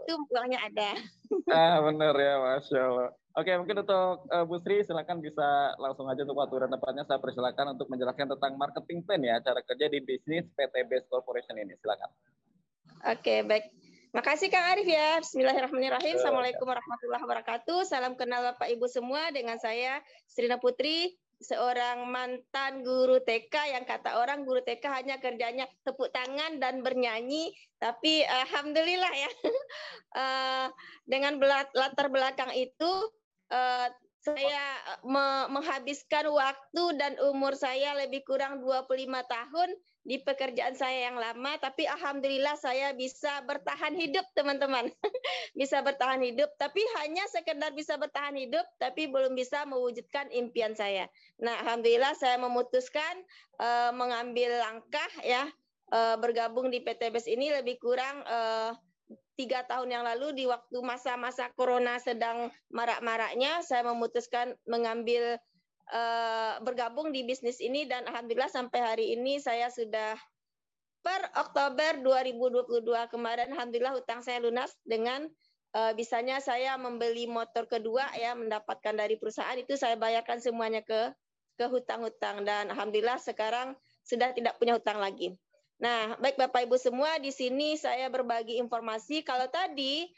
itu uangnya ada. Benar ya, Masya Allah. Oke, mungkin untuk Bu Sri, silakan bisa langsung aja untuk waktu dan tempatnya. Saya persilakan untuk menjelaskan tentang marketing plan ya, cara kerja di bisnis PT Best Corporation ini. Silakan. Oke, baik. Makasih Kang Arif ya. Bismillahirrahmanirrahim. Assalamualaikum warahmatullahi wabarakatuh. Salam kenal Bapak Ibu semua. Dengan saya Srina Putri, seorang mantan guru TK yang kata orang guru TK hanya kerjanya tepuk tangan dan bernyanyi. Tapi alhamdulillah ya. Dengan latar belakang itu saya menghabiskan waktu dan umur saya lebih kurang 25 tahun di pekerjaan saya yang lama, tapi alhamdulillah saya bisa bertahan hidup, teman-teman. Bisa bertahan hidup, tapi hanya sekedar bisa bertahan hidup, tapi belum bisa mewujudkan impian saya. Nah, alhamdulillah saya memutuskan mengambil langkah ya, bergabung di PT BES ini lebih kurang 3 tahun yang lalu di waktu masa-masa corona sedang marak-maraknya, saya memutuskan mengambil bergabung di bisnis ini dan alhamdulillah sampai hari ini saya sudah per Oktober 2022 kemarin alhamdulillah hutang saya lunas dengan bisanya saya membeli motor kedua ya, mendapatkan dari perusahaan itu saya bayarkan semuanya ke hutang-hutang dan alhamdulillah sekarang sudah tidak punya hutang lagi. Nah, baik Bapak Ibu semua, di sini saya berbagi informasi. Kalau tadi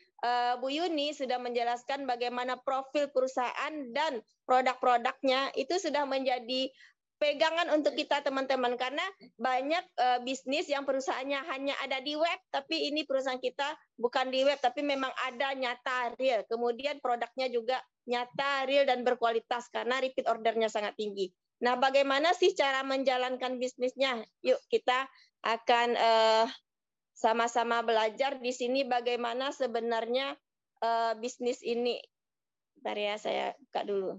Bu Yuni sudah menjelaskan bagaimana profil perusahaan dan produk-produknya, itu sudah menjadi pegangan untuk kita teman-teman. Karena banyak bisnis yang perusahaannya hanya ada di web, tapi ini perusahaan kita bukan di web, tapi memang ada nyata real. Kemudian produknya juga nyata real dan berkualitas karena repeat ordernya sangat tinggi. Nah, bagaimana sih cara menjalankan bisnisnya? Yuk kita akan sama-sama belajar di sini bagaimana sebenarnya bisnis ini. Bentar ya, saya buka dulu.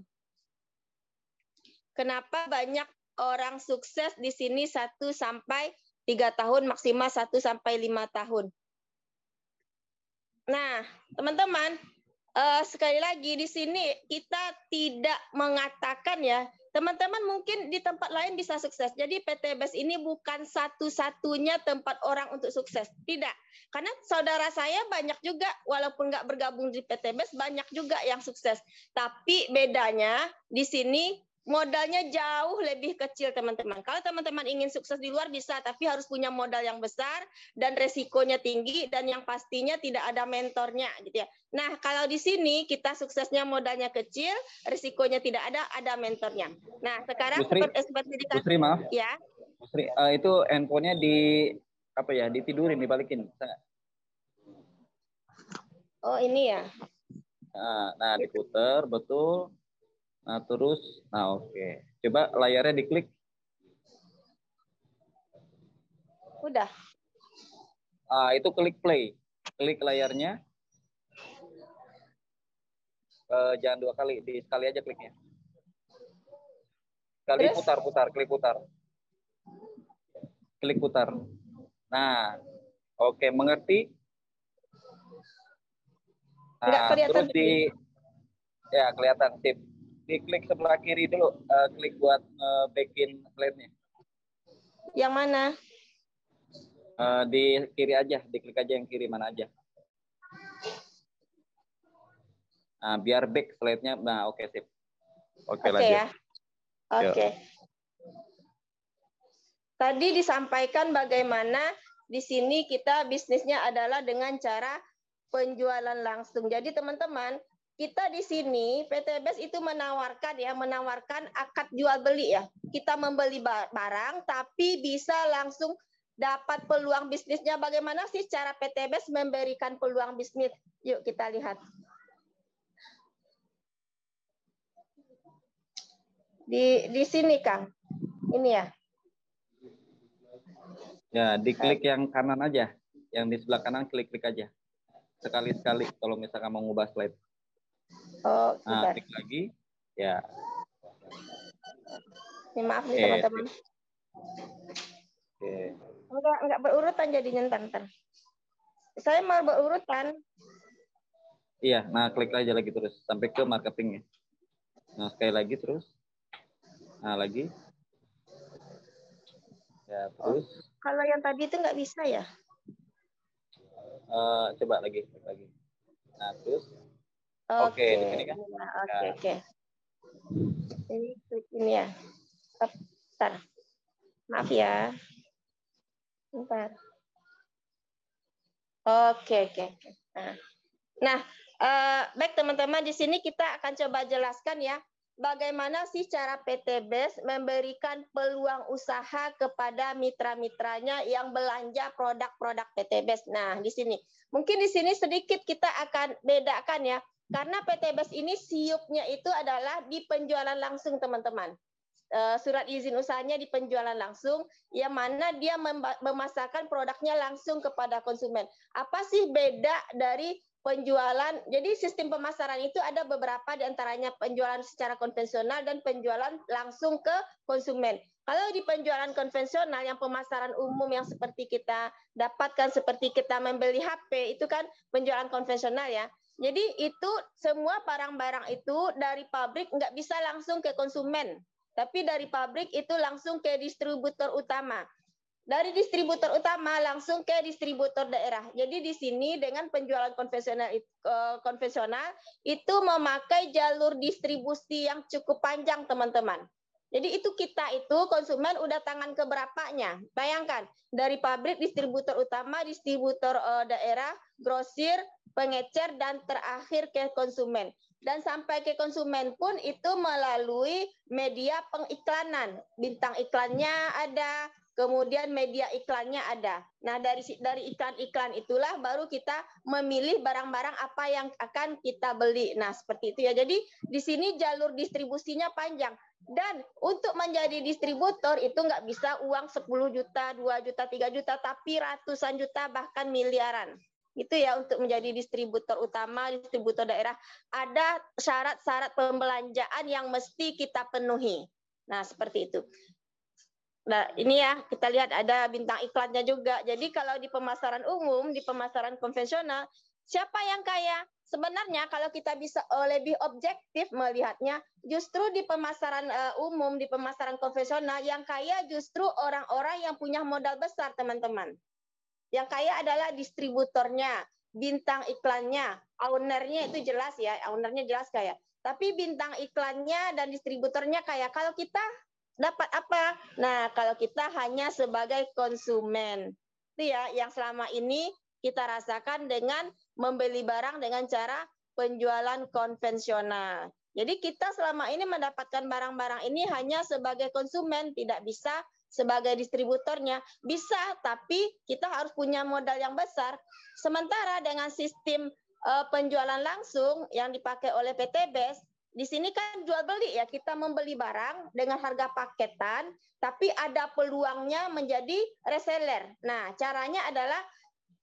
Kenapa banyak orang sukses di sini 1 sampai 3 tahun, maksimal 1 sampai 5 tahun. Nah, teman-teman, sekali lagi di sini kita tidak mengatakan ya, teman-teman mungkin di tempat lain bisa sukses. Jadi PT BES ini bukan satu-satunya tempat orang untuk sukses. Tidak. Karena saudara saya banyak juga, walaupun nggak bergabung di PT BES, banyak juga yang sukses. Tapi bedanya di sini modalnya jauh lebih kecil, teman-teman. Kalau teman-teman ingin sukses di luar bisa, tapi harus punya modal yang besar dan resikonya tinggi dan yang pastinya tidak ada mentornya, gitu ya. Nah, kalau di sini kita suksesnya modalnya kecil, risikonya tidak ada mentornya. Nah, sekarang seperti Bu Sri, maaf. Ya. Bu Sri, itu handphonenya ditidurin, dibalikin. Oh, ini ya. Nah, diputer, betul. Nah, terus, oke. Coba layarnya diklik. Udah. Itu klik play. Klik layarnya. Jangan 2 kali, sekali aja kliknya. Klik putar. Klik putar. Nah, oke, mengerti? Nah, terus kelihatan tip. Diklik sebelah kiri dulu, klik buat backin slide-nya. Yang mana? Di kiri aja, diklik aja yang kiri mana aja. Nah, biar back slide-nya. Nah, oke, sip. Oke, lanjut. Ya. Oke. Tadi disampaikan bagaimana di sini kita bisnisnya adalah dengan cara penjualan langsung. Jadi teman-teman, kita di sini PT BES itu menawarkan akad jual beli ya. Kita membeli barang tapi bisa langsung dapat peluang bisnisnya. Bagaimana sih cara PT BES memberikan peluang bisnis? Yuk kita lihat. Di sini Kang. Ini ya. Ya, diklik yang kanan aja. Yang di sebelah kanan klik-klik aja. Sekali-sekali kalau misalkan mau ngubah slide. Oh, nah, klik lagi. Ya. Ini maaf nih teman-teman. Oke. Enggak berurutan jadinya ntar. Saya mau berurutan. Iya, nah klik aja lagi terus sampai ke marketingnya. Nah, sekali lagi terus. Nah, lagi. Ya, terus. Kalau yang tadi itu nggak bisa ya? Coba lagi. Nah, terus Oke, di sini kan. oke. Ini klik ini ya. Bentar. Maaf ya. Bentar. Oke. Nah, baik teman-teman, di sini kita akan coba jelaskan ya, bagaimana sih cara PT BES memberikan peluang usaha kepada mitra-mitranya yang belanja produk-produk PT BES. Nah, di sini. Mungkin di sini sedikit kita akan bedakan ya, karena PT BES ini siupnya itu adalah di penjualan langsung, teman-teman. Surat izin usahanya di penjualan langsung, yang mana dia memasarkan produknya langsung kepada konsumen. Apa sih beda dari penjualan? Jadi sistem pemasaran itu ada beberapa, diantaranya penjualan secara konvensional dan penjualan langsung ke konsumen. Kalau di penjualan konvensional yang pemasaran umum yang seperti kita dapatkan, seperti kita membeli HP, itu kan penjualan konvensional ya. Jadi itu semua barang-barang itu dari pabrik nggak bisa langsung ke konsumen, tapi dari pabrik itu langsung ke distributor utama. Dari distributor utama langsung ke distributor daerah. Jadi di sini dengan penjualan konvensional itu memakai jalur distribusi yang cukup panjang, teman-teman. Jadi itu kita itu konsumen udah tangan keberapanya. Bayangkan, dari pabrik, distributor utama, distributor daerah, grosir, pengecer, dan terakhir ke konsumen. Dan sampai ke konsumen pun itu melalui media pengiklanan. Bintang iklannya ada, kemudian media iklannya ada. Nah, dari iklan-iklan itulah baru kita memilih barang-barang apa yang akan kita beli. Nah, seperti itu ya. Jadi di sini jalur distribusinya panjang. Dan untuk menjadi distributor itu nggak bisa uang 10 juta, 2 juta, 3 juta, tapi ratusan juta bahkan miliaran. Itu ya untuk menjadi distributor utama, distributor daerah. Ada syarat-syarat pembelanjaan yang mesti kita penuhi. Nah, seperti itu. Nah, ini ya, kita lihat ada bintang iklannya juga. Jadi kalau di pemasaran umum, di pemasaran konvensional, siapa yang kaya? Sebenarnya kalau kita bisa lebih objektif melihatnya, justru di pemasaran umum, di pemasaran konvensional, yang kaya justru orang-orang yang punya modal besar, teman-teman. Yang kaya adalah distributornya, bintang iklannya, ownernya itu jelas ya, ownernya jelas kaya. Tapi bintang iklannya dan distributornya kaya. Kalau kita dapat apa? Nah, kalau kita hanya sebagai konsumen. Itu ya yang selama ini kita rasakan dengan membeli barang dengan cara penjualan konvensional. Jadi kita selama ini mendapatkan barang-barang ini hanya sebagai konsumen, tidak bisa sebagai distributornya. Bisa, tapi kita harus punya modal yang besar. Sementara dengan sistem penjualan langsung yang dipakai oleh PT BES, di sini kan jual beli ya, kita membeli barang dengan harga paketan, tapi ada peluangnya menjadi reseller. Nah, caranya adalah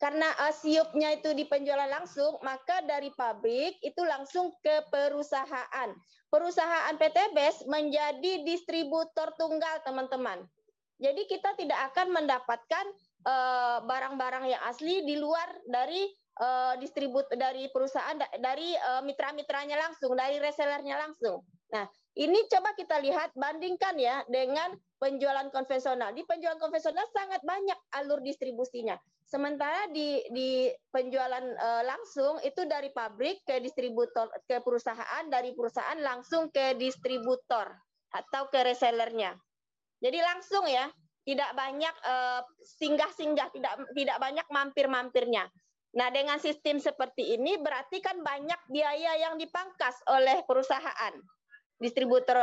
karena siupnya itu di penjualan langsung, maka dari pabrik itu langsung ke perusahaan. Perusahaan PT BES menjadi distributor tunggal, teman-teman. Jadi kita tidak akan mendapatkan barang-barang yang asli di luar dari dari perusahaan, dari mitra-mitranya langsung, dari resellernya langsung. Nah, ini coba kita lihat, bandingkan ya dengan penjualan konvensional. Di penjualan konvensional sangat banyak alur distribusinya. Sementara di penjualan langsung itu dari pabrik ke distributor, ke perusahaan, dari perusahaan langsung ke distributor atau ke resellernya. Jadi langsung ya, tidak banyak singgah-singgah, tidak banyak mampir-mampirnya. Nah, dengan sistem seperti ini berarti kan banyak biaya yang dipangkas oleh perusahaan. Distributor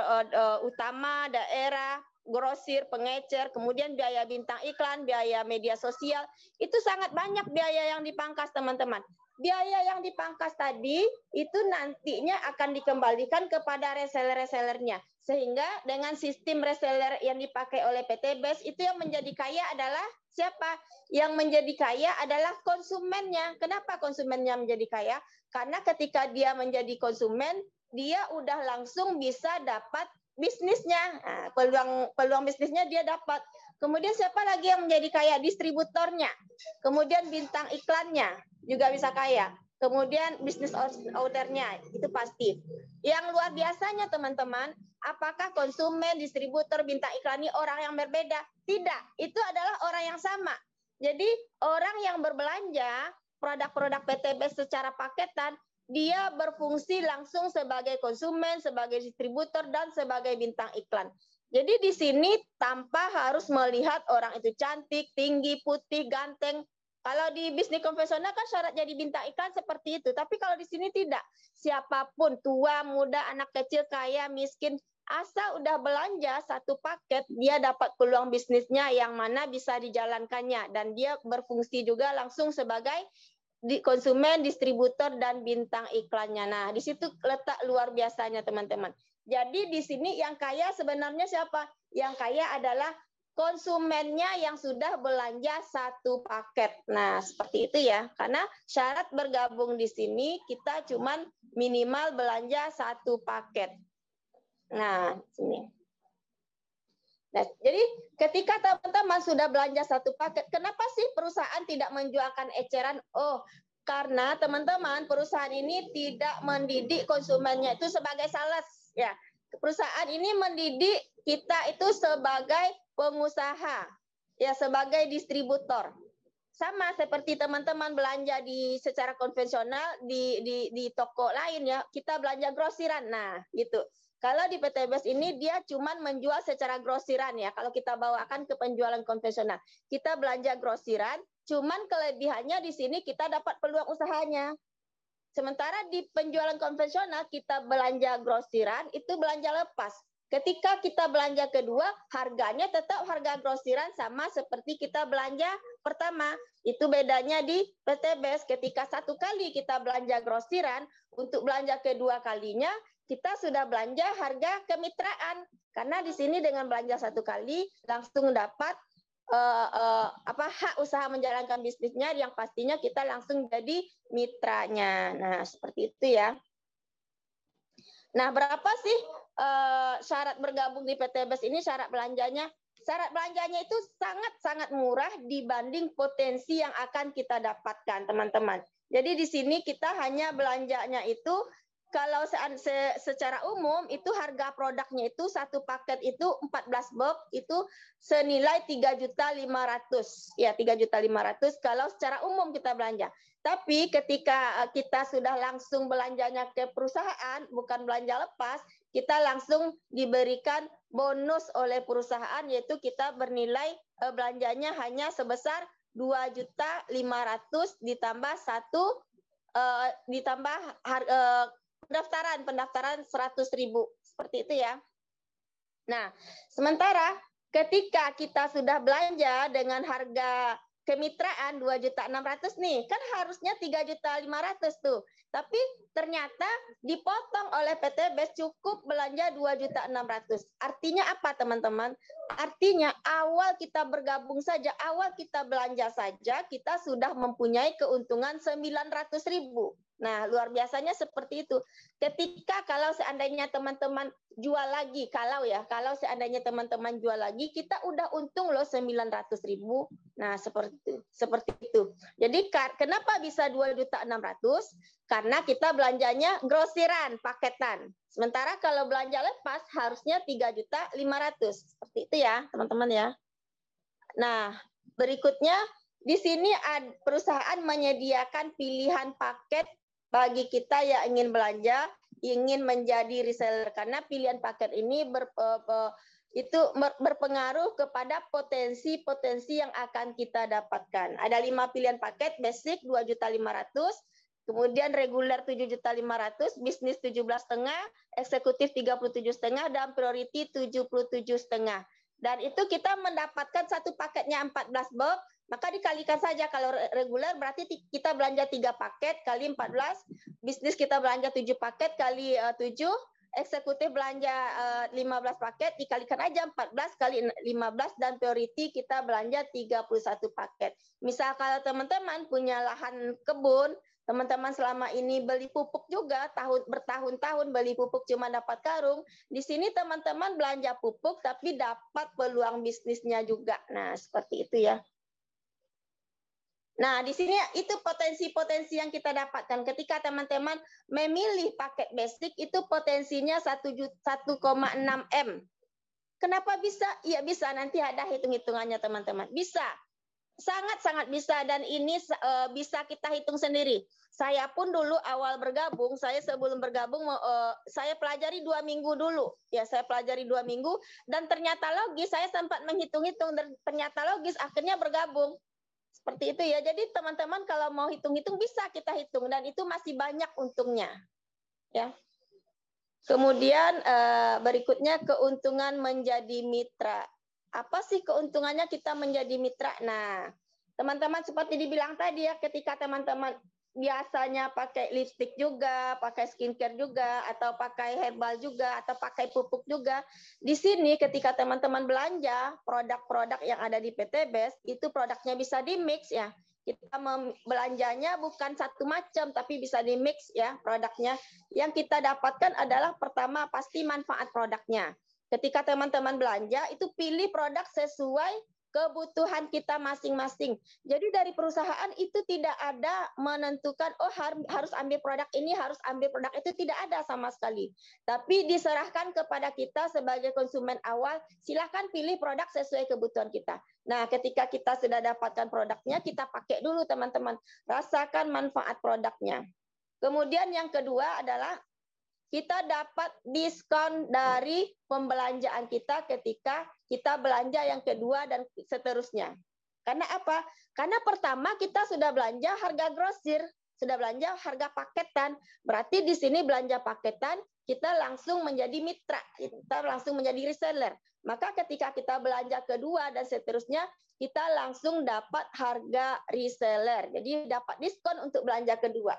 utama, daerah, grosir, pengecer, kemudian biaya bintang iklan, biaya media sosial, itu sangat banyak biaya yang dipangkas, teman-teman. Biaya yang dipangkas tadi itu nantinya akan dikembalikan kepada reseller-resellernya. Sehingga dengan sistem reseller yang dipakai oleh PT BES itu yang menjadi kaya adalah siapa? Yang menjadi kaya adalah konsumennya. Kenapa konsumennya menjadi kaya? Karena ketika dia menjadi konsumen, dia udah langsung bisa dapat bisnisnya. Nah, peluang bisnisnya dia dapat. Kemudian siapa lagi yang menjadi kaya? Distributornya. Kemudian bintang iklannya juga bisa kaya. Kemudian bisnis ownernya, itu pasti. Yang luar biasanya teman-teman, apakah konsumen, distributor, bintang iklan ini orang yang berbeda? Tidak, itu adalah orang yang sama. Jadi orang yang berbelanja produk-produk PTBS secara paketan, dia berfungsi langsung sebagai konsumen, sebagai distributor, dan sebagai bintang iklan. Jadi di sini tanpa harus melihat orang itu cantik, tinggi, putih, ganteng. Kalau di bisnis konvensional kan syarat jadi bintang iklan seperti itu. Tapi kalau di sini tidak. Siapapun, tua, muda, anak kecil, kaya, miskin, asal udah belanja satu paket, dia dapat peluang bisnisnya yang mana bisa dijalankannya. Dan dia berfungsi juga langsung sebagai konsumen, distributor, dan bintang iklannya. Nah, di situ letak luar biasanya teman-teman. Jadi di sini yang kaya sebenarnya siapa? Yang kaya adalah konsumennya yang sudah belanja satu paket. Nah, seperti itu ya. Karena syarat bergabung di sini kita cuman minimal belanja satu paket. Nah, sini. Nah, jadi ketika teman-teman sudah belanja satu paket, kenapa sih perusahaan tidak menjualkan eceran? Oh, karena teman-teman perusahaan ini tidak mendidik konsumennya itu sebagai sales. Ya, perusahaan ini mendidik kita itu sebagai pengusaha, ya sebagai distributor. Sama seperti teman-teman belanja secara konvensional di toko lain ya, kita belanja grosiran. Nah, gitu. Kalau di PTBS ini dia cuma menjual secara grosiran ya. Kalau kita bawakan ke penjualan konvensional, kita belanja grosiran, cuman kelebihannya di sini kita dapat peluang usahanya. Sementara di penjualan konvensional kita belanja grosiran, itu belanja lepas. Ketika kita belanja kedua, harganya tetap harga grosiran sama seperti kita belanja pertama. Itu bedanya di PTBS. Ketika satu kali kita belanja grosiran, untuk belanja kedua kalinya, kita sudah belanja harga kemitraan. Karena di sini dengan belanja satu kali, langsung dapat hak usaha menjalankan bisnisnya yang pastinya kita langsung jadi mitranya. Nah, seperti itu ya. Nah, berapa sih syarat bergabung di PTBS ini syarat belanjanya? Syarat belanjanya itu sangat-sangat murah dibanding potensi yang akan kita dapatkan, teman-teman. Jadi di sini kita hanya belanjanya itu kalau secara umum itu harga produknya itu satu paket itu 14 box itu senilai 3.500.000 ya 3.500.000 kalau secara umum kita belanja. Tapi ketika kita sudah langsung belanjanya ke perusahaan bukan belanja lepas, kita langsung diberikan bonus oleh perusahaan yaitu kita bernilai belanjanya hanya sebesar 2.500.000 ditambah ditambah pendaftaran 100.000 seperti itu ya. Nah, sementara ketika kita sudah belanja dengan harga kemitraan 2.600.000 nih, kan harusnya 3.500.000 tuh. Tapi ternyata dipotong oleh PTBS cukup belanja 2.600.000. Artinya apa teman-teman? Artinya awal kita bergabung saja, awal kita belanja saja, kita sudah mempunyai keuntungan 900.000. Nah, luar biasanya seperti itu. Ketika kalau seandainya teman-teman jual lagi, kalau seandainya teman-teman jual lagi, kita udah untung loh 900.000. Nah, seperti itu. Jadi kenapa bisa 2.600.000? Karena kita belanjanya grosiran, paketan. Sementara kalau belanja lepas harusnya 3.500.000. Seperti itu ya, teman-teman ya. Nah, berikutnya di sini perusahaan menyediakan pilihan paket bagi kita yang ingin belanja, ingin menjadi reseller karena pilihan paket ini berpengaruh kepada potensi-potensi yang akan kita dapatkan. Ada 5 pilihan paket, basic 2.500.000, kemudian reguler 7.500.000, bisnis 17,5, eksekutif 37,5 dan priority 77,5. Dan itu kita mendapatkan satu paketnya 14 box. Maka dikalikan saja kalau reguler berarti kita belanja 3 paket kali 14, bisnis kita belanja 7 paket kali 7, eksekutif belanja 15 paket dikalikan aja 14 kali 15 dan priority kita belanja 31 paket. Misal kalau teman-teman punya lahan kebun, teman-teman selama ini beli pupuk juga bertahun-tahun beli pupuk cuma dapat karung, di sini teman-teman belanja pupuk tapi dapat peluang bisnisnya juga. Nah, seperti itu ya. Nah, di sini itu potensi-potensi yang kita dapatkan. Ketika teman-teman memilih paket basic, itu potensinya 1,6 M. Kenapa bisa? Iya bisa, nanti ada hitung-hitungannya teman-teman. Bisa. Sangat-sangat bisa, dan ini bisa kita hitung sendiri. Saya pun dulu awal bergabung, saya sebelum bergabung saya pelajari 2 minggu dulu. Ya, saya pelajari 2 minggu dan ternyata logis, saya sempat menghitung-hitung dan ternyata logis, akhirnya bergabung. Seperti itu ya. Jadi teman-teman kalau mau hitung-hitung bisa kita hitung dan itu masih banyak untungnya. Ya. Kemudian berikutnya keuntungan menjadi mitra. Apa sih keuntungannya kita menjadi mitra? Nah, teman-teman seperti dibilang tadi ya, ketika teman-teman biasanya pakai lipstick juga, pakai skincare juga, atau pakai herbal juga, atau pakai pupuk juga. Di sini ketika teman-teman belanja produk-produk yang ada di PT Best, itu produknya bisa di-mix ya. Kita belanjanya bukan satu macam, tapi bisa di-mix ya produknya. Yang kita dapatkan adalah pertama pasti manfaat produknya. Ketika teman-teman belanja itu pilih produk sesuai kebutuhan kita masing-masing. Jadi dari perusahaan itu tidak ada menentukan oh harus ambil produk ini, harus ambil produk itu, tidak ada sama sekali. Tapi diserahkan kepada kita sebagai konsumen awal, silakan pilih produk sesuai kebutuhan kita. Nah, ketika kita sudah dapatkan produknya, kita pakai dulu teman-teman. Rasakan manfaat produknya. Kemudian yang kedua adalah kita dapat diskon dari pembelanjaan kita ketika kita belanja yang kedua dan seterusnya. Karena apa? Karena pertama kita sudah belanja harga grosir, sudah belanja harga paketan. Berarti di sini belanja paketan, kita langsung menjadi mitra, kita langsung menjadi reseller. Maka ketika kita belanja kedua dan seterusnya, kita langsung dapat harga reseller. Jadi dapat diskon untuk belanja kedua.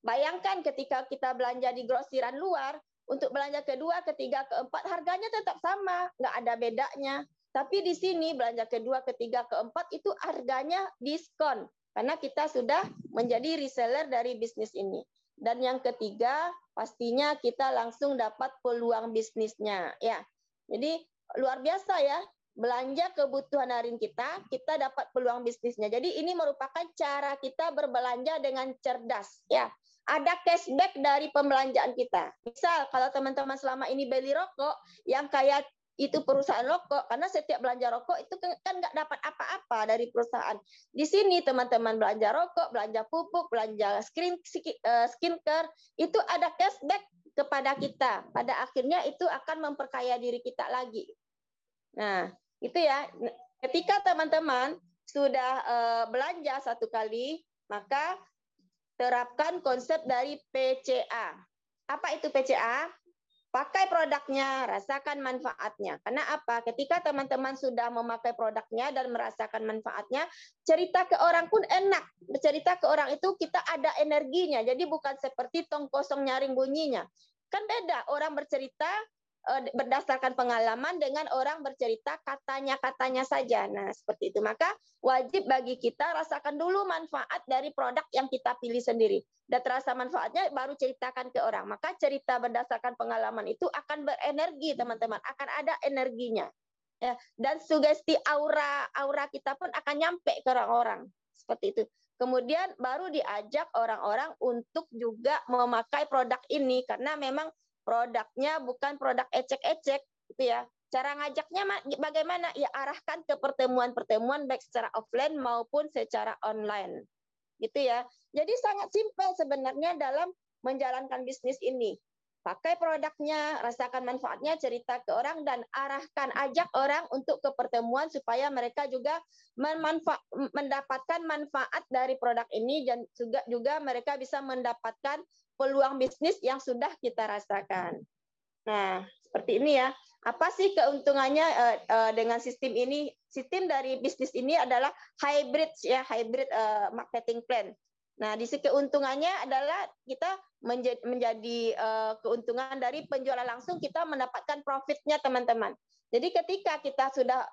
Bayangkan ketika kita belanja di grosiran luar, untuk belanja kedua, ketiga, keempat, harganya tetap sama, nggak ada bedanya. Tapi di sini belanja kedua, ketiga, keempat itu harganya diskon. Karena kita sudah menjadi reseller dari bisnis ini. Dan yang ketiga, pastinya kita langsung dapat peluang bisnisnya. Ya, jadi luar biasa ya. Belanja kebutuhan harian kita dapat peluang bisnisnya. Jadi ini merupakan cara kita berbelanja dengan cerdas. Ya, ada cashback dari pembelanjaan kita. Misal kalau teman-teman selama ini beli rokok yang kayak itu perusahaan rokok, karena setiap belanja rokok itu kan nggak dapat apa-apa dari perusahaan. Di sini teman-teman belanja rokok, belanja pupuk, belanja skincare, itu ada cashback kepada kita. Pada akhirnya itu akan memperkaya diri kita lagi. Nah, itu ya. Ketika teman-teman sudah belanja satu kali, maka terapkan konsep dari PCA. Apa itu PCA? Pakai produknya, rasakan manfaatnya. Karena apa? Ketika teman-teman sudah memakai produknya dan merasakan manfaatnya, cerita ke orang pun enak. Bercerita ke orang itu kita ada energinya. Jadi bukan seperti tong kosong nyaring bunyinya. Kan beda orang bercerita berdasarkan pengalaman dengan orang bercerita katanya-katanya saja. Nah, seperti itu. Maka wajib bagi kita rasakan dulu manfaat dari produk yang kita pilih sendiri. Dan terasa manfaatnya baru ceritakan ke orang. Maka cerita berdasarkan pengalaman itu akan berenergi, teman-teman. Akan ada energinya. Ya, dan sugesti aura kita pun akan nyampe ke orang-orang. Seperti itu. Kemudian baru diajak orang-orang untuk juga memakai produk ini karena memang produknya bukan produk ecek-ecek gitu ya. Cara ngajaknya bagaimana? Ya arahkan ke pertemuan-pertemuan baik secara offline maupun secara online. Gitu ya. Jadi sangat simpel sebenarnya dalam menjalankan bisnis ini. Pakai produknya, rasakan manfaatnya, cerita ke orang dan arahkan, ajak orang untuk ke pertemuan supaya mereka juga mendapatkan manfaat dari produk ini dan juga mereka bisa mendapatkan peluang bisnis yang sudah kita rasakan. Nah, seperti ini ya. Apa sih keuntungannya dengan sistem ini? Sistem dari bisnis ini adalah hybrid ya, hybrid marketing plan. Nah, di sini keuntungannya adalah kita menjadi keuntungan dari penjualan langsung, kita mendapatkan profitnya teman-teman. Jadi ketika kita sudah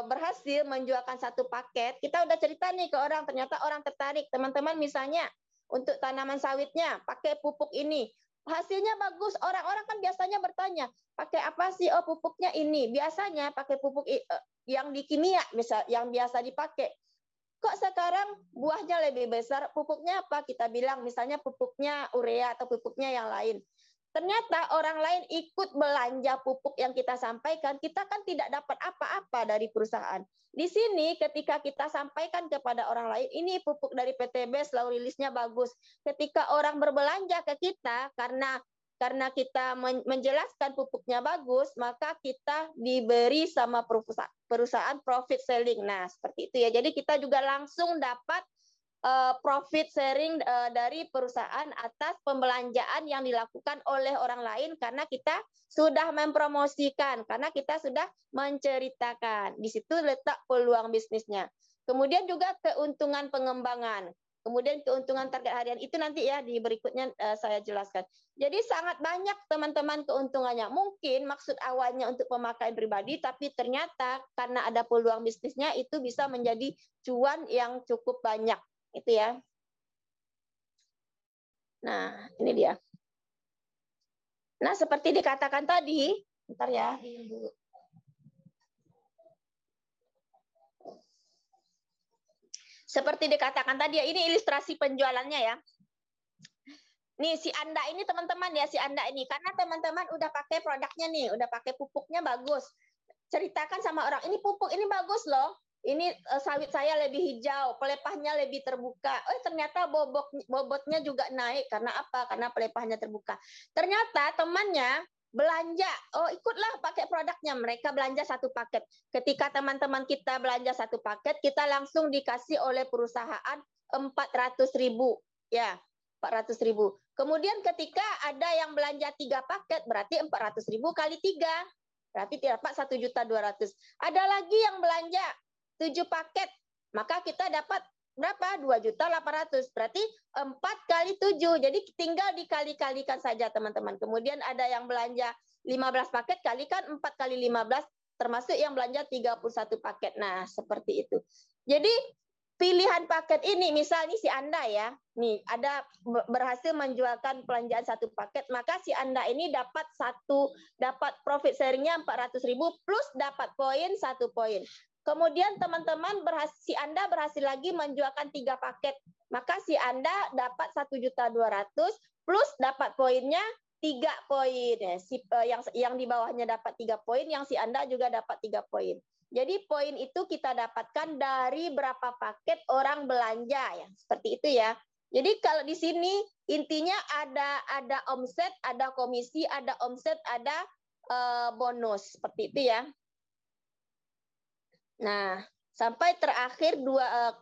berhasil menjualkan satu paket, kita udah cerita nih ke orang, ternyata orang tertarik. Teman-teman misalnya untuk tanaman sawitnya pakai pupuk ini, hasilnya bagus. Orang-orang kan biasanya bertanya, pakai apa sih? Oh, pupuknya ini. Biasanya pakai pupuk yang di kimia, misal yang biasa dipakai. Kok sekarang buahnya lebih besar? Pupuknya apa? Kita bilang misalnya pupuknya urea atau pupuknya yang lain. ternyata orang lain ikut belanja pupuk yang kita sampaikan, kita kan tidak dapat apa-apa dari perusahaan. Di sini ketika kita sampaikan kepada orang lain, ini pupuk dari PTB selalu rilisnya bagus. Ketika orang berbelanja ke kita karena kita menjelaskan pupuknya bagus, maka kita diberi sama perusahaan profit selling. Nah, seperti itu ya. Jadi kita juga langsung dapat profit sharing dari perusahaan atas pembelanjaan yang dilakukan oleh orang lain karena kita sudah mempromosikan, karena kita sudah menceritakan. Di situ letak peluang bisnisnya. Kemudian juga keuntungan pengembangan. Kemudian keuntungan target harian itu nanti ya di berikutnya saya jelaskan. Jadi sangat banyak teman-teman keuntungannya. Mungkin maksud awalnya untuk pemakaian pribadi, tapi ternyata karena ada peluang bisnisnya itu bisa menjadi cuan yang cukup banyak. Itu ya. Nah, ini dia. Nah, seperti dikatakan tadi, bentar ya. Seperti dikatakan tadi ya, ini ilustrasi penjualannya ya. Nih si Anda ini teman-teman ya, si Anda ini karena teman-teman udah pakai produknya nih, udah pakai pupuknya bagus. Ceritakan sama orang, ini pupuk ini bagus loh. Ini sawit saya lebih hijau, pelepahnya lebih terbuka. Oh, ternyata bobotnya juga naik. Karena apa? Karena pelepahnya terbuka. Ternyata temannya belanja. Oh, ikutlah pakai produknya. Mereka belanja satu paket. Ketika teman-teman kita belanja satu paket, kita langsung dikasih oleh perusahaan 400.000. Ya, 400.000. Kemudian ketika ada yang belanja 3 paket, berarti 400.000 kali 3. Berarti dapat 1.200.000. Ada lagi yang belanja 7 paket, maka kita dapat berapa? 2.800.000. Berarti 4 kali 7. Jadi tinggal dikali-kalikan saja teman-teman. Kemudian ada yang belanja 15 paket, kalikan 4 kali 15, termasuk yang belanja 31 paket. Nah, seperti itu. Jadi pilihan paket ini, misalnya si Anda ya, nih ada berhasil menjualkan belanjaan 1 paket, maka si Anda ini dapat profit sharingnya 400.000 plus dapat poin 1 poin. Kemudian teman-teman si Anda berhasil lagi menjualkan 3 paket, maka si Anda dapat 1.200.000 plus dapat poinnya 3 poin. Yang di bawahnya dapat 3 poin, yang si Anda juga dapat 3 poin. Jadi poin itu kita dapatkan dari berapa paket orang belanja ya, seperti itu ya. Jadi kalau di sini intinya ada omset, ada komisi, ada omset, ada bonus, seperti itu ya. Nah, sampai terakhir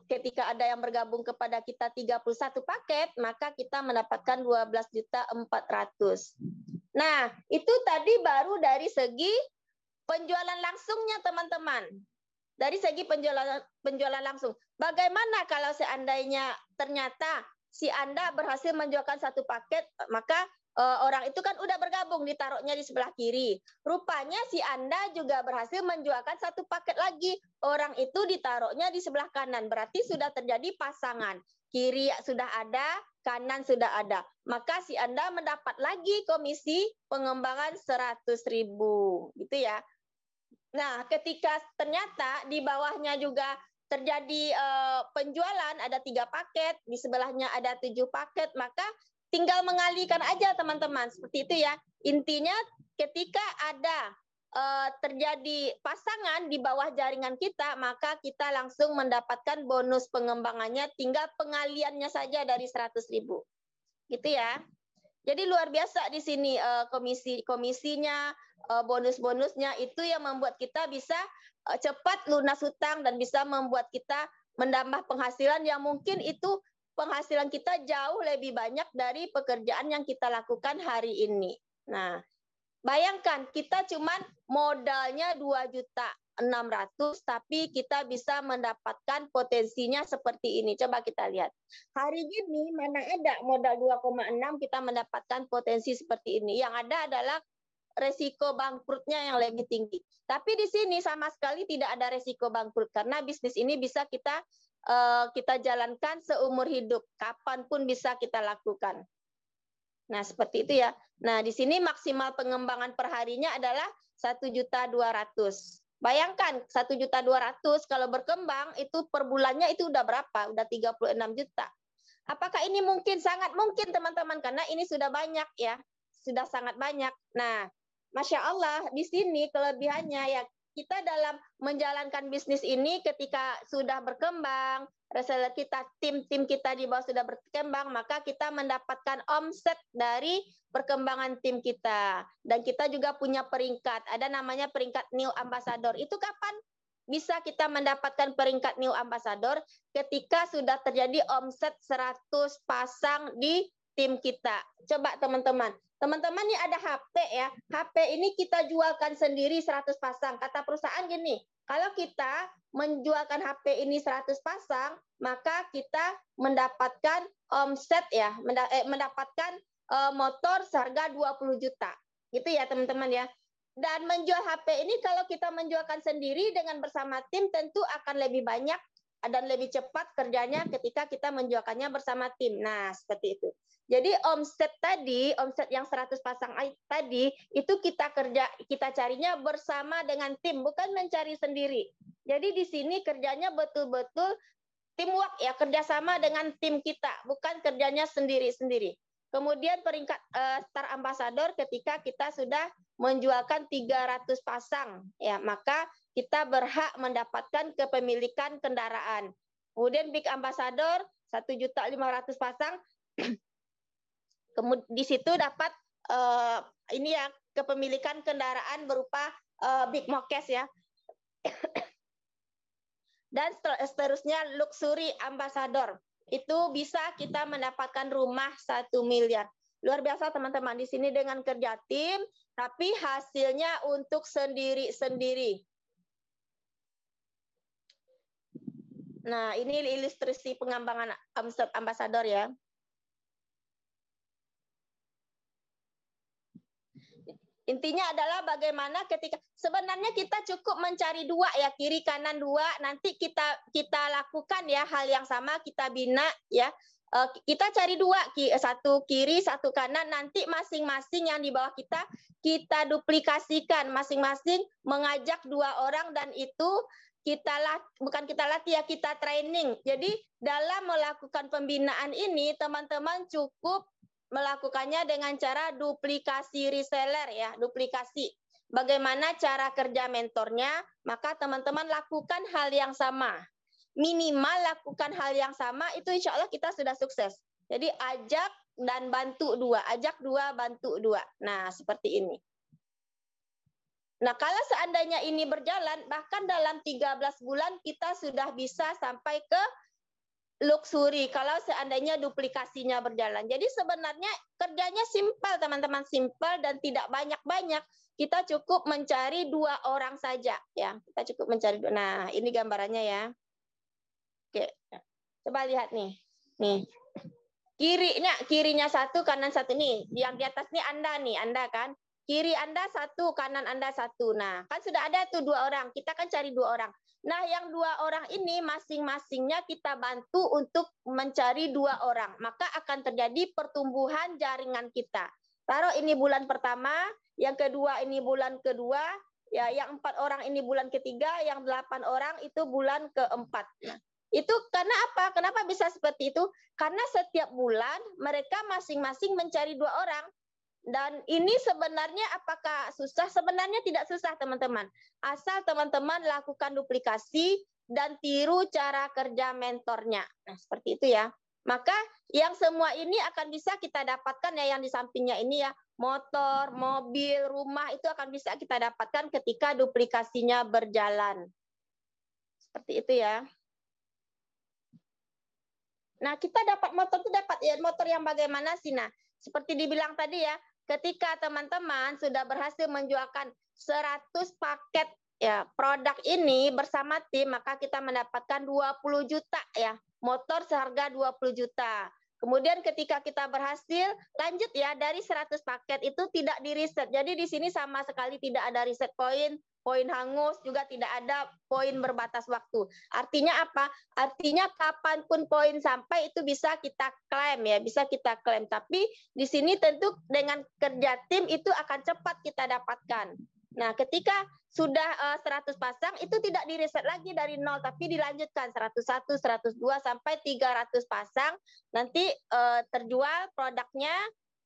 ketika ada yang bergabung kepada kita 31 paket, maka kita mendapatkan 12.400.000. Nah, itu tadi baru dari segi penjualan langsungnya teman-teman. Dari segi penjualan langsung. Bagaimana kalau seandainya ternyata si Anda berhasil menjualkan 1 paket, maka orang itu kan udah bergabung, ditaruhnya di sebelah kiri. Rupanya si Anda juga berhasil menjualkan 1 paket lagi. Orang itu ditaruhnya di sebelah kanan. Berarti sudah terjadi pasangan. Kiri sudah ada, kanan sudah ada. Maka si Anda mendapat lagi komisi pengembangan 100.000. Gitu ya. Nah, ketika ternyata di bawahnya juga terjadi penjualan, ada 3 paket, di sebelahnya ada 7 paket, maka tinggal mengalihkan aja teman-teman, seperti itu ya. Intinya ketika ada terjadi pasangan di bawah jaringan kita, maka kita langsung mendapatkan bonus pengembangannya, tinggal pengaliannya saja dari 100.000. Gitu ya. Jadi luar biasa di sini komisinya, bonus-bonusnya itu yang membuat kita bisa cepat lunas hutang dan bisa membuat kita menambah penghasilan yang mungkin itu penghasilan kita jauh lebih banyak dari pekerjaan yang kita lakukan hari ini. Nah, bayangkan kita cuman modalnya 2.600.000 tapi kita bisa mendapatkan potensinya seperti ini. Coba kita lihat. Hari ini mana ada modal 2,6 kita mendapatkan potensi seperti ini. Yang ada adalah resiko bangkrutnya yang lebih tinggi. Tapi di sini sama sekali tidak ada resiko bangkrut karena bisnis ini bisa kita jalankan seumur hidup, kapanpun bisa kita lakukan. Nah, seperti itu ya. Nah, di sini maksimal pengembangan perharinya adalah 1.200.000. Bayangkan 1.200.000 kalau berkembang itu per bulannya itu udah berapa? Udah 36 juta. Apakah ini mungkin? Sangat mungkin teman-teman karena ini sudah banyak ya. sudah sangat banyak. Nah, Masya Allah, di sini kelebihannya ya, kita dalam menjalankan bisnis ini ketika sudah berkembang, reseller kita, tim-tim kita di bawah sudah berkembang, maka kita mendapatkan omset dari perkembangan tim kita. Dan kita juga punya peringkat, ada namanya peringkat New Ambassador. Itu kapan bisa kita mendapatkan peringkat New Ambassador? Ketika sudah terjadi omset 100 pasang di tim kita. Coba teman-teman. Teman-teman ini ada HP ya. HP ini kita jualkan sendiri 100 pasang. Kata perusahaan gini, kalau kita menjualkan HP ini 100 pasang, maka kita mendapatkan omset ya, mendapatkan motor seharga 20 juta. Gitu ya teman-teman ya. Dan menjual HP ini kalau kita menjualkan sendiri dengan bersama tim tentu akan lebih banyak dan lebih cepat kerjanya ketika kita menjualkannya bersama tim. Nah, seperti itu. Jadi omset tadi, omset yang 100 pasang tadi, itu kita carinya bersama dengan tim, bukan mencari sendiri. Jadi di sini kerjanya betul-betul teamwork ya, kerjasama dengan tim kita, bukan kerjanya sendiri-sendiri. Kemudian peringkat Star Ambassador ketika kita sudah menjualkan 300 pasang, ya maka kita berhak mendapatkan kepemilikan kendaraan. Kemudian Big Ambassador 1.500.000 pasang, kemudian di situ dapat ini ya kepemilikan kendaraan berupa Big Mokes ya. Dan seterusnya Luxury Ambassador. Itu bisa kita mendapatkan rumah 1 miliar. Luar biasa teman-teman, di sini dengan kerja tim, tapi hasilnya untuk sendiri-sendiri. Nah, ini ilustrasi pengembangan Ambassador ya. Intinya adalah bagaimana ketika sebenarnya kita cukup mencari 2 ya, kiri kanan 2, nanti kita lakukan ya hal yang sama, kita bina ya. Kita cari 2, satu kiri, satu kanan, nanti masing-masing yang di bawah kita duplikasikan, masing-masing mengajak 2 orang dan itu bukan kita latih ya, kita training. Jadi dalam melakukan pembinaan ini teman-teman cukup melakukannya dengan cara duplikasi reseller ya, duplikasi. Bagaimana cara kerja mentornya, maka teman-teman lakukan hal yang sama. Minimal lakukan hal yang sama, itu insya Allah kita sudah sukses. Jadi ajak dan bantu 2, ajak 2, bantu 2. Nah, seperti ini. Nah, kalau seandainya ini berjalan, bahkan dalam 13 bulan kita sudah bisa sampai ke luxury kalau seandainya duplikasinya berjalan. Jadi sebenarnya kerjanya simpel teman-teman, simpel dan tidak banyak-banyak. Kita cukup mencari 2 orang saja ya. Kita cukup mencari 2. Nah, ini gambarannya ya. Oke. Coba lihat nih. Nih. Kirinya 1, kanan 1 nih. Yang di atas nih Anda kan. Kiri Anda 1, kanan Anda 1. Nah, kan sudah ada tuh 2 orang. Kita kan cari 2 orang. Nah, yang 2 orang ini masing-masingnya kita bantu untuk mencari 2 orang. Maka akan terjadi pertumbuhan jaringan kita. Taruh ini bulan pertama, yang kedua ini bulan kedua, ya yang 4 orang ini bulan ketiga, yang 8 orang itu bulan keempat. Nah, itu karena apa? Kenapa bisa seperti itu? Karena setiap bulan mereka masing-masing mencari 2 orang. Dan ini sebenarnya apakah susah? Sebenarnya tidak susah teman-teman. Asal teman-teman lakukan duplikasi dan tiru cara kerja mentornya. Nah, seperti itu ya. Maka yang semua ini akan bisa kita dapatkan ya, yang di sampingnya ini ya. Motor, mobil, rumah itu akan bisa kita dapatkan ketika duplikasinya berjalan. Seperti itu ya. Nah, kita dapat motor itu dapat ya, motor yang bagaimana sih? Nah, seperti dibilang tadi ya, ketika teman-teman sudah berhasil menjualkan 100 paket ya produk ini bersama tim, maka kita mendapatkan 20 juta ya, motor seharga 20 juta. Kemudian ketika kita berhasil, lanjut ya, dari 100 paket itu tidak di reset. Jadi di sini sama sekali tidak ada reset poin hangus, juga tidak ada poin berbatas waktu. Artinya apa? Artinya kapanpun poin sampai itu bisa kita klaim ya, bisa kita klaim. Tapi di sini tentu dengan kerja tim itu akan cepat kita dapatkan. Nah, ketika sudah 100 pasang itu tidak direset lagi dari 0, tapi dilanjutkan 101, 102 sampai 300 pasang. Nanti terjual produknya,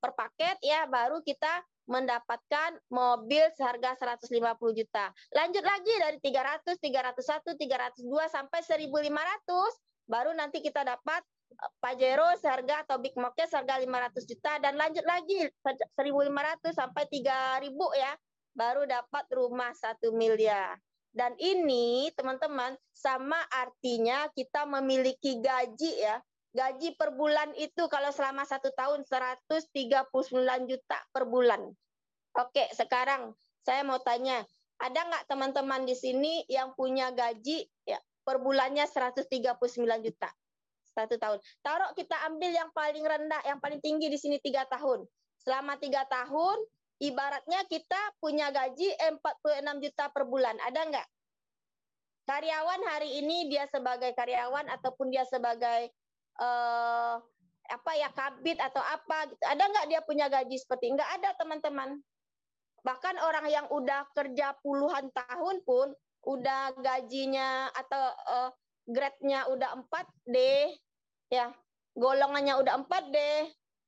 per paket ya, baru kita mendapatkan mobil seharga 150 juta. Lanjut lagi dari 300, 301, 302 sampai 1.500, baru nanti kita dapat Pajero seharga atau Big Market seharga 500 juta, dan lanjut lagi 1.500 sampai 3.000 ya, baru dapat rumah 1 miliar. Dan ini teman-teman sama artinya kita memiliki gaji ya. Gaji per bulan itu kalau selama 1 tahun 139 juta per bulan. Oke, sekarang saya mau tanya, ada nggak teman-teman di sini yang punya gaji ya per bulannya 139 juta 1 tahun? Taruh kita ambil yang paling rendah, yang paling tinggi di sini 3 tahun. Selama 3 tahun, ibaratnya kita punya gaji 46 juta per bulan. Ada nggak? Karyawan hari ini dia sebagai karyawan ataupun dia sebagai kabid atau apa gitu. Ada nggak dia punya gaji seperti? Nggak ada teman-teman. Bahkan orang yang udah kerja puluhan tahun pun udah gajinya atau grade-nya udah 4D ya, golongannya udah 4D,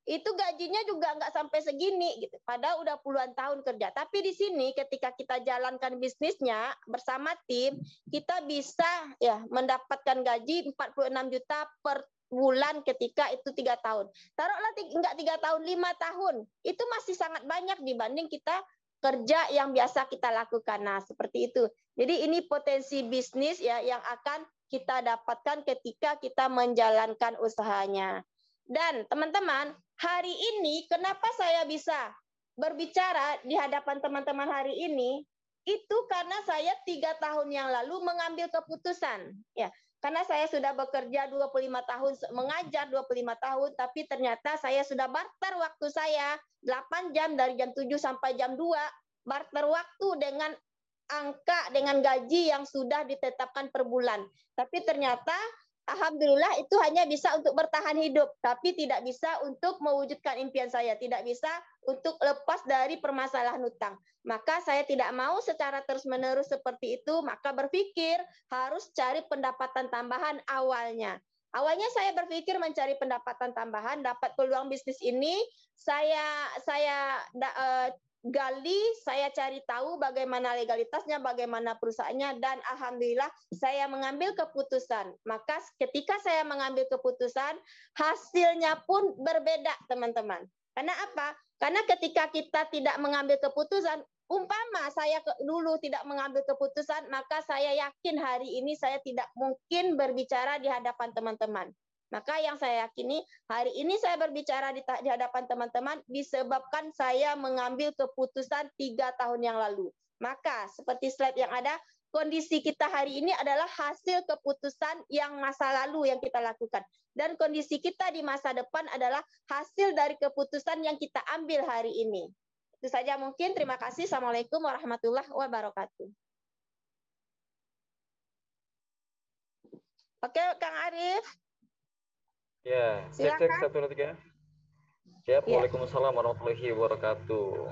itu gajinya juga nggak sampai segini gitu. Padahal udah puluhan tahun kerja. Tapi di sini ketika kita jalankan bisnisnya bersama tim, kita bisa ya mendapatkan gaji 46 juta per bulan ketika itu 3 tahun. Taruhlah nggak 3 tahun, 5 tahun. Itu masih sangat banyak dibanding kita kerja yang biasa kita lakukan. Nah, seperti itu. Jadi ini potensi bisnis ya yang akan kita dapatkan ketika kita menjalankan usahanya. Dan teman-teman, hari ini kenapa saya bisa berbicara di hadapan teman-teman hari ini? Itu karena saya 3 tahun yang lalu mengambil keputusan. Ya, karena saya sudah bekerja 25 tahun, mengajar 25 tahun, tapi ternyata saya sudah barter waktu saya 8 jam dari jam 7 sampai jam 2, barter waktu dengan angka, dengan gaji yang sudah ditetapkan per bulan. Tapi ternyata alhamdulillah itu hanya bisa untuk bertahan hidup, tapi tidak bisa untuk mewujudkan impian saya, tidak bisa untuk lepas dari permasalahan hutang. Maka saya tidak mau secara terus-menerus seperti itu, maka berpikir harus cari pendapatan tambahan awalnya. Awalnya saya berpikir mencari pendapatan tambahan, dapat peluang bisnis ini, saya gali, saya cari tahu bagaimana legalitasnya, bagaimana perusahaannya, dan alhamdulillah saya mengambil keputusan. Maka ketika saya mengambil keputusan, hasilnya pun berbeda, teman-teman. Karena apa? Karena ketika kita tidak mengambil keputusan, umpama saya dulu tidak mengambil keputusan, maka saya yakin hari ini saya tidak mungkin berbicara di hadapan teman-teman. Maka yang saya yakini, hari ini saya berbicara di hadapan teman-teman disebabkan saya mengambil keputusan 3 tahun yang lalu. Maka seperti slide yang ada, kondisi kita hari ini adalah hasil keputusan yang masa lalu yang kita lakukan. Dan kondisi kita di masa depan adalah hasil dari keputusan yang kita ambil hari ini. Itu saja mungkin. Terima kasih. Assalamualaikum warahmatullahi wabarakatuh. Oke, Kang Arif. Ya, cek 1, 2, 3. Siap. Ya. Waalaikumsalam warahmatullahi wabarakatuh.